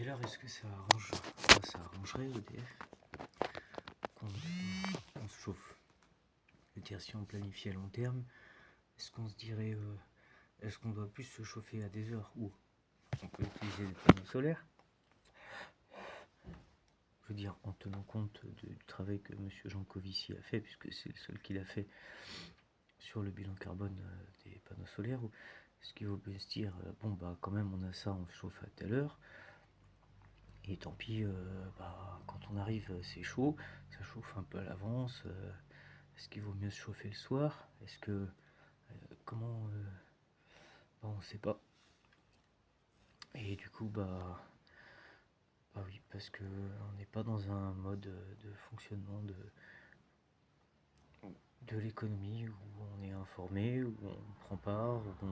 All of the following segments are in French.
quelle heure est-ce que ça arrangerait EDF qu'on se chauffe? Je veux dire, si on planifie à long terme, est-ce qu'on se dirait, est-ce qu'on doit plus se chauffer à des heures où on peut utiliser des panneaux solaires? Je veux dire, en tenant compte du travail que M. Jancovici a fait, puisque c'est le seul qu'il a fait sur le bilan carbone des panneaux solaires, ou est-ce qu'il vaut mieux se dire, bon bah quand même on a ça, on se chauffe à telle heure, et tant pis, quand on arrive c'est chaud, ça chauffe un peu à l'avance, est-ce qu'il vaut mieux se chauffer le soir? Est-ce que, comment, on sait pas. Et du coup, bah oui, parce que on n'est pas dans un mode de fonctionnement de l'économie où on est informé, où on prend part, où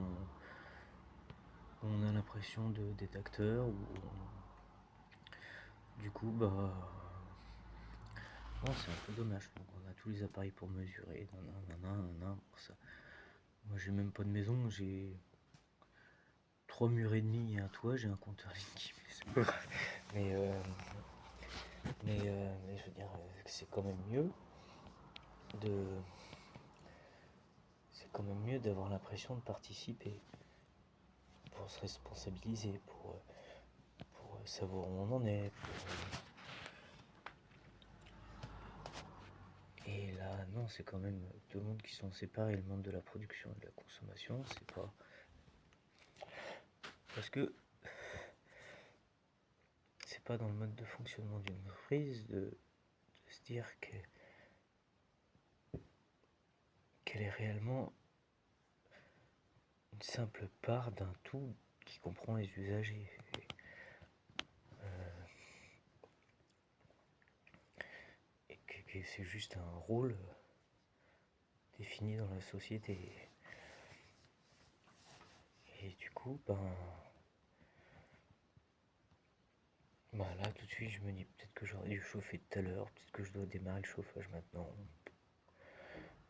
on a l'impression d'être acteur, du coup, bon, c'est un peu dommage. Donc, on a tous les appareils pour mesurer, pour ça. Moi, j'ai même pas de maison, j'ai 3 murs et demi et un toit, j'ai un compteur Linky, mais c'est pas grave. Mais je veux dire, c'est quand même mieux de. C'est quand même mieux d'avoir l'impression de participer, pour se responsabiliser, pour savoir où on en est. Et là, non, c'est quand même deux mondes qui sont séparés, le monde de la production et de la consommation, c'est pas. Parce que c'est pas dans le mode de fonctionnement d'une entreprise de se dire qu'elle est réellement une simple part d'un tout qui comprend les usagers. Et que c'est juste un rôle défini dans la société. Et du coup, là tout de suite je me dis peut-être que j'aurais dû chauffer tout à l'heure, peut-être que je dois démarrer le chauffage maintenant.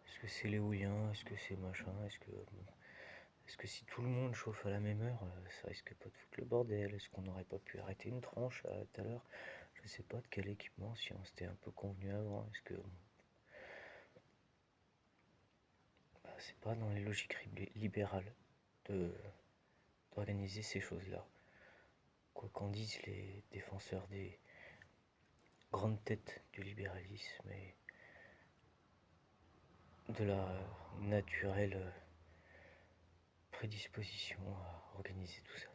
Est-ce que c'est l'éolien? Est-ce que c'est machin? Est-ce que si tout le monde chauffe à la même heure, ça risque pas de foutre le bordel? Est-ce qu'on n'aurait pas pu arrêter une tranche à tout à l'heure? Je sais pas de quel équipement, si on s'était un peu convenu avant. Est-ce que c'est pas dans les logiques libérales d'organiser ces choses-là? Quoi qu'en disent les défenseurs des grandes têtes du libéralisme et de la naturelle prédisposition à organiser tout ça.